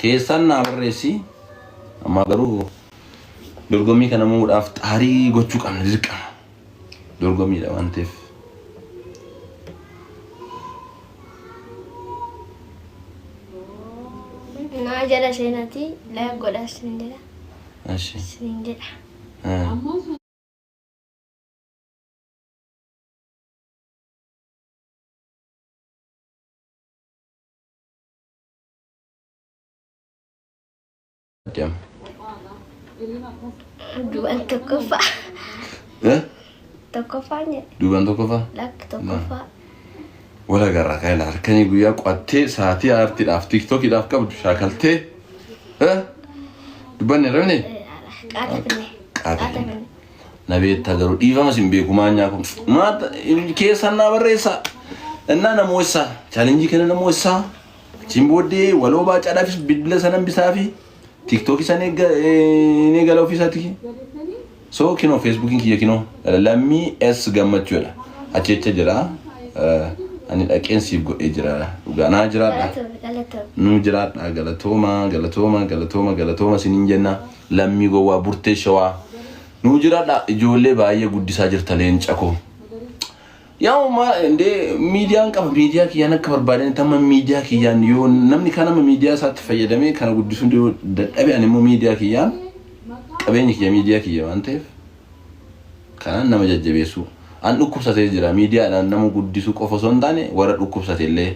keessan na barreessi amma garuu dorgommii kana muudhaaf xaarii gochuu qabna dirqama dorgommiidha waan ta'eef na jala seenati la godhas indira ashi indira jam duan tokofa tokofanya duban tokofa lak tokofa wala garra kayla arkani guya qatte saati arti daf tiktok daf qabdu shakalte duban rabne qatafne nabi tagaru diva masin be kuma nya ko ma ke sanna barresa inna namosa challenge kana namosa chimbode walo ba cadafis bidla sanan bisafi TikTok isa ne gala ofisati so kino Facebook ki kino lammi s gammachuudha achecha jira ani dhakensi go ejira ugana jira nu jira galatoma sinin jenna lammi go wa burte shawa nu jira da ijolle baaye guddisa jirta leencako yaw ma inde media qaba media kiyana ka barbaaden tamma media kiyan yo namni kana media sat fayyadame kana guddisu ndo dadhabe animo media kiyan qabeeni kiya media kiya ante kana nama jajjabeesu an dhukkubsate jira media nan nama guddisu qofa sondane wara dhukkubsate le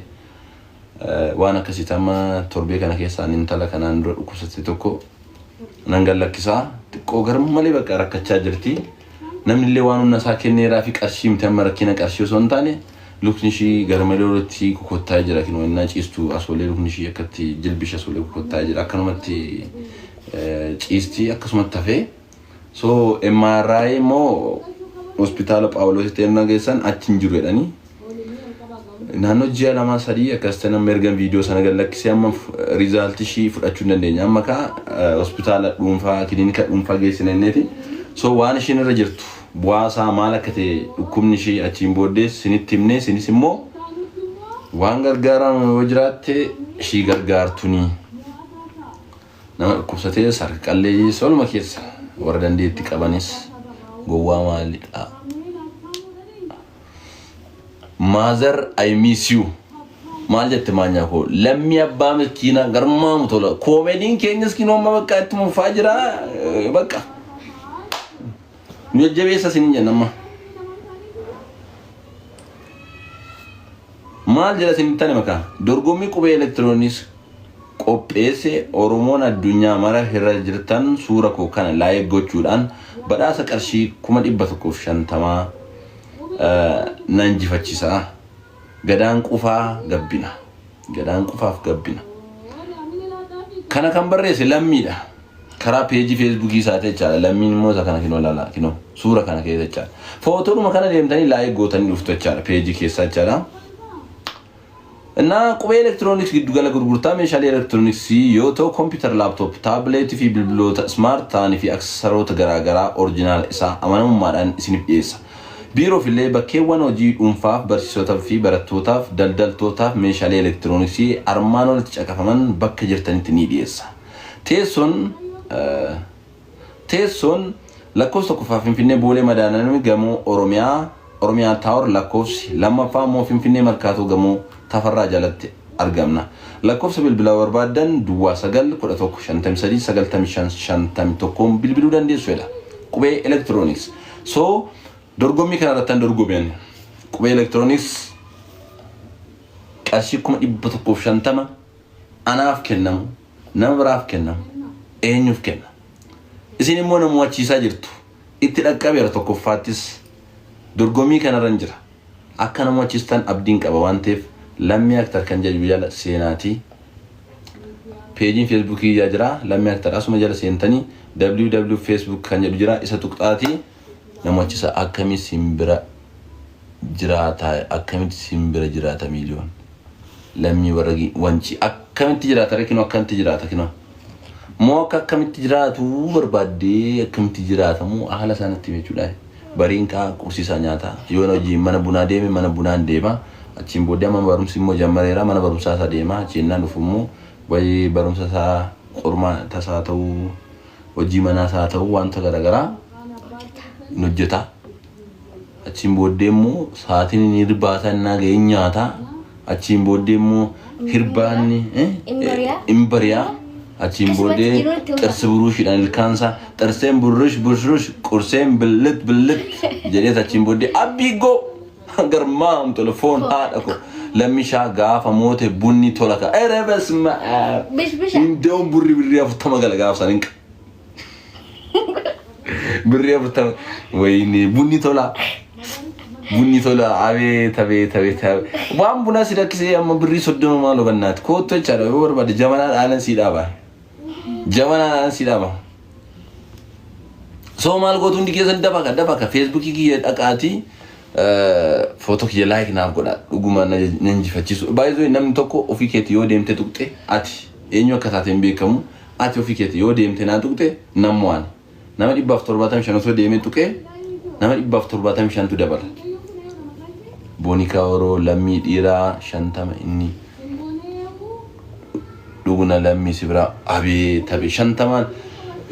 wana kasitama torbe kana keessa intala kana ndo dhukkubsate tokko nan galakkisa ko garam male bakka rakkacha jirti namni le waanu nasa kenneera fi qarshii mitamara kina qarshii sondane luknishi garmaloroti kokotta jira kino na ciistu asole luknishi yakati jilbisha asole kokotta jira kanumatti ciisti akkasumatti fe so MRI mo hospital Paulo Stena geessan achin jiru edani naanno ji'a lama sadi akkastana mergan video sana galakkisi amma result shi fudhachuu dandeenya amma ka hospital dhuunfaa klinika dhuunfaa geessinenneeti so waan ishin irra jirtu bu'aasaa maal akkate dhukkubni shi achiin booddee sinitti himne sinis immoo waan gargaaran yoo jiraatte shi gargaartuni nama dhukkubsatee sarqallee solma keessa warra dandeetti qabanis gowwaa maalidha Mother I miss you maal jette maanya ko lammi abbaa miskiina garmaa mutola koomediin keenyas kinooma bakka itti mufaa jira bakka nu jabeessa sin jenama maal jala sin tane maka dorgommii qubee elektirooniks qopheesse Oromoon addunyaa mara hirra jirtan suura koo kana live gochuudhaan badhaasa qarshii 150 nan jifachisa gadaan qufaa gabbina kana kan barreesse lammiidha karaa page Facebook isaate chaala lammiin immoo kana kino lala kino suura kana keessa chaala footoo duma kana deemtanii live gootanii dhuftu chaala page keessa chaala na qubee elektirooniks giddugala gurgurtaa meeshaalee elektirooniksii yoo ta'u computer laptop tablet fi bilbiloota smart ta'anii fi aksesaroota garaagaraa original isaa amanamummaadhaan isiniif dhiyeessa biiroo fillee bakkeewwan hojii dhuunfaaf barsiisotaa fi barattootaaf daldaltootaaf meeshaalee elektirooniksii armaan olitti caqafaman bakka jirtanitti ni dhiyeessa teessoon lakkoofsa tokkoffaa Finfinnee Boolee Madaananii gamoo Oromiyaa Tower lakkoofsi lammaffaa immoo Finfinnee Markaatoo gamoo Tafarraa jalatti argamna lakkoofsa bilbilaa barbaadan duwwaa 911539551 bilbiluu dandeessuudha qubee elektirooniks so dorgommii kana irratti dorgomiin qubee elektirooniks qarshii 150 anaaf kennamu nama biraaf kennamu eenyuuf kenna isin immoo namu achiisaa jirtu itti dhaqqabeera tokkoffaattis dorgommii kana irra jira akka namu achiistan abdiin qaba waan ta'eef lammi aktar kan jedhu jala seenaati page Facebook yaa jira lammi aktar asuma jala seentanii www.facebook kan jedhu jira isa tuqxaati namu achiisa akkami simbira jiraata miliyoon lammi waragi wanci akkamitti jiraata rekino akkanti jiraata kino moo akkamitti jiraatu barbaadde akkamitti jiraata moo haala sanatti jechuudha bariin ka qursiisa nyaata yoo hojii mana bunaa deeme mana bunaan deema achiin booddee amma barumsi immoo jammareera mana barumsaa isaa deema achiin dhufu immoo way barumsa isaa qormaa tasaa ta'uu hojii manaa isaa ta'uu wanta garaagaraa hojjeta. Achiin booddee immoo sa'aatiin inni hirbaata innaa ga'ee nyaata. Achiin booddee immoo hirbaanni imbariyaa. Achiin booddee xirsi buruushiidhaan ilkaansa xirseen burush qurseen billit jedhee achiin booddee abbiigoo garmaam telefoon haadha ko lammishaa gaafa moote bunni tola ka erebes ma indoon birrii afurtama gala gaafa saninka birrii afurtama wayni bunni tola abeet waan buna si dakkisee amma birrii 30 maalo bannaati kootto jechaadha yoo barbaade jabanaa dhaalan si dhaaba so maal gootu hundi keessan dabaka Facebook kiyya dhaqaati foto kiyya like naaf godha dhuguma nan jifachiisu baay'ee namni tokko ofii keetii yoo deemte tuqxe ati eenyu akka taateen beekamu ati ofii keetii yoo deemte naa tuqxe namwaan nama 175 osoo deemee tuqee nama 175tu dabala Bonika Oro lammii dhiiraa 50 inni dhuguna lammii sibira abeet 50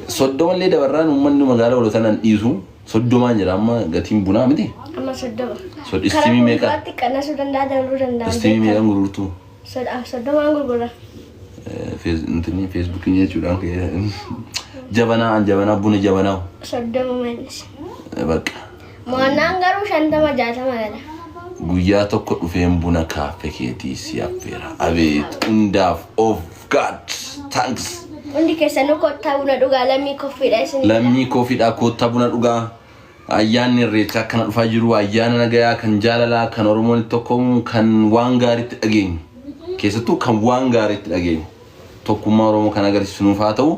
soddoma illee dabarraan uummanni magaalaa walotanan dhiisu soddomaan jira amma gatiin bunaa miti amma soddoma istimii meeqa karatti qannasuu danda'a dabaluu danda'a istimii meeqa gurgurtu soddomaan gurgura Facebook jechuudhaan jabanaa buna jabanaa soddoma meelis bakka mo'annaan garuu 50 60 gala guyyaa tokko dhufeen buna kaaffee keetii si affeera abeet hundaaf of God thanks hundi keessanuu kottaa buna dhugaa lammii koffiidha isin lammii koffiidha kottaa buna dhugaa ayyaanni irreechaa kana dhufaa jiru ayyaana nagayaa kan jaalalaa kan oromoon tokkomu kan waan gaariitti dhageenyu keessattuu kan waan gaariitti dhageenyu tokkummaa oromoo kan agarsiisuuf haa ta'u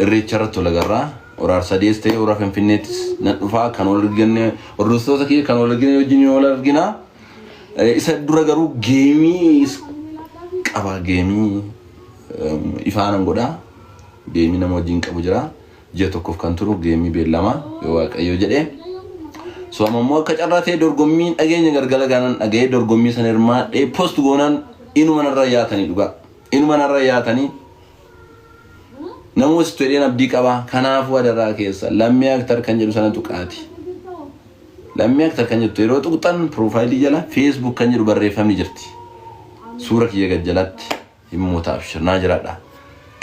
irreecha irratti tolagarraa orar sadees ta'e orar finfinneettis nan dhufaa kan wal argine hordoftoota kee kan wal argine wajjin wal argina isa dura garuu geemii qaba geemii ifaanan godhaa geemii nama wajjin qabu jira ji'a tokkoof kan turu geemii beellama yoo waaqayyo jedhee so ammoo akka carraa ta'e dorgommiin dhageenya gargala gaanan dhagee dorgommii san hirmaadhee post goonan inuma narra yaatanii dhugaa inuma narra yaatanii namoota istuudiyaan abdii qaba kanaaf wadaraa keessa lammii aktar kan jedhu sana tuqaati lammii aktar kan jedhu yeroo tuqxan profaayilii jala Facebook kan jedhu barreeffamni jirti suura kiyya gad jalatti himmoota abshirnaa jiraadha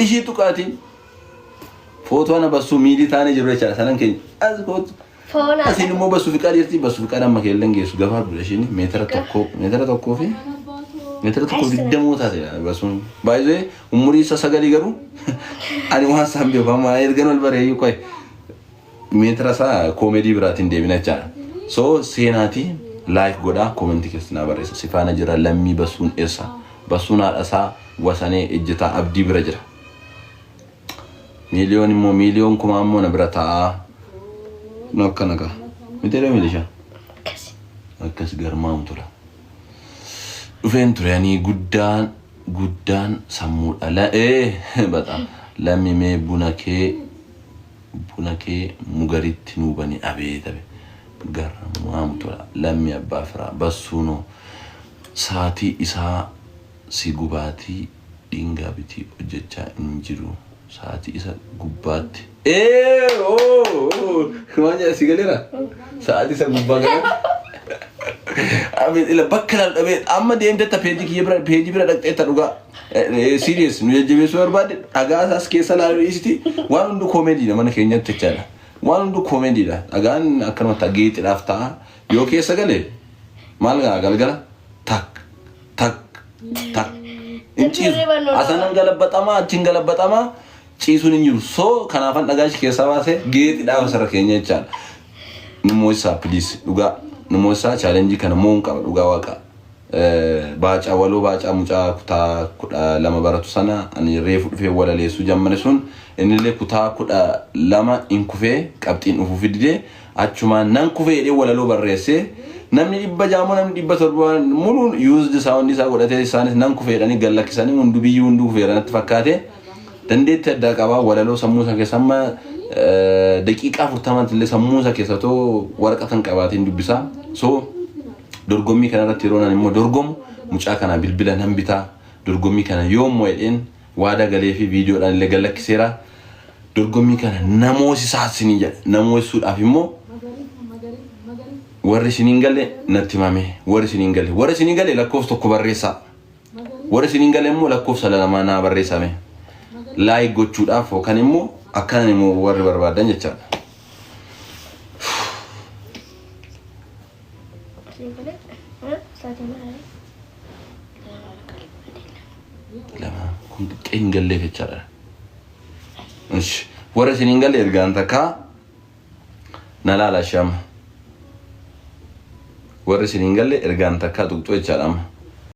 ishii tuqaati footoo ana basuu miilii taane jiru jechaadha sanan keenya as gootu foona asiin immoo basuu fi qaadiyarti basuu fi qaadaan makeellan geessu gafaa dura ishiin meetira tokkoo fi meetira tokko digdamoo taate basuun baay'ee umurii isa sagalii garuu ani waan isaan beekamu ergan wal bareeyyuu qoy meetira isaa koomedii biraatiin deemina jechaadha so seenaati like godhaa koomentii keessa naa barreessa sifaana jira lammii basuun eessa basuun haadhasaa wasanee ejjetaa abdii bira jira miliyoon kuma ammoo na bira taa'aa no akkanaqa miteera milisha akkas garmaam tura dhufeen turanii guddaan sammuudha bata lammii buna kee mugaritti nuubani abeetabe garmaam tura lammii abbaa firaa basuuno saatii isaa si gubaatii dhingaa bitii hojjechaa hin jiru saatii isa gubbaatti Kemana sih galera? Saat itu saya bubagan. Amin ila bakal abe amma dem teta page bira dak teta duga serious nu yaje suar bad aga asas ke sala isti wan undu comedy na mana kenya techala wan undu comedy da agan akan mata gate rafta yo ke sagale malga galgala tak inchi asanan galabbatama cinggalabbatama ciisuun hin jiru so kanaafan dhagaashi keessa baase geeti dhaaba sarara keenya jechaan numoosaa please dhugaa numoosaa challenge kana moon qaba dhugaa waaqa baacaa waloo baacaa mucaa kutaa 12 baratu sana ani reefu dhufee walaleessu jammane sun innillee kutaa 12 in kufee qabxiin dhufu fidide achumaan nan kufee jedhee walaloo barreesse namni dhibba jaamoo namni dhibba torba muluun used sound isaa godhatee isaanis nan kufee jedhanii gallakkisanii hundu biyyuu hundu kufeeranatti fakkaate dandeetti adda qabaa walaloo sammuu isaa keessa amma daqiiqaa 40 illee sammuu isaa keessa too waraqatan qabaatiin dubbisaa so dorgommii kana irratti yeroo nan immoo dorgomu mucaa kana bilbila nan bitaa dorgommii kana yoommoo jedheen waada galee fi viidiyoodhaan illee galakkiseera dorgommii kana namoosi saasini jedha namoossuudhaaf immoo warri isiniin galle natti himame warri isiniin galle lakkoofsa tokko barreessaa warri isiniin galle immoo lakkoofsa lama naa barreessame laayik gochuudhaaf yookaan immoo akkana immoo warri barbaadan jechaadha. lama kun qeen galle jechaadha. እሺ warri isiniin galle ergaan takka nalaala shama warri isiniin galle ergaan takka tuqxoo jechaadha.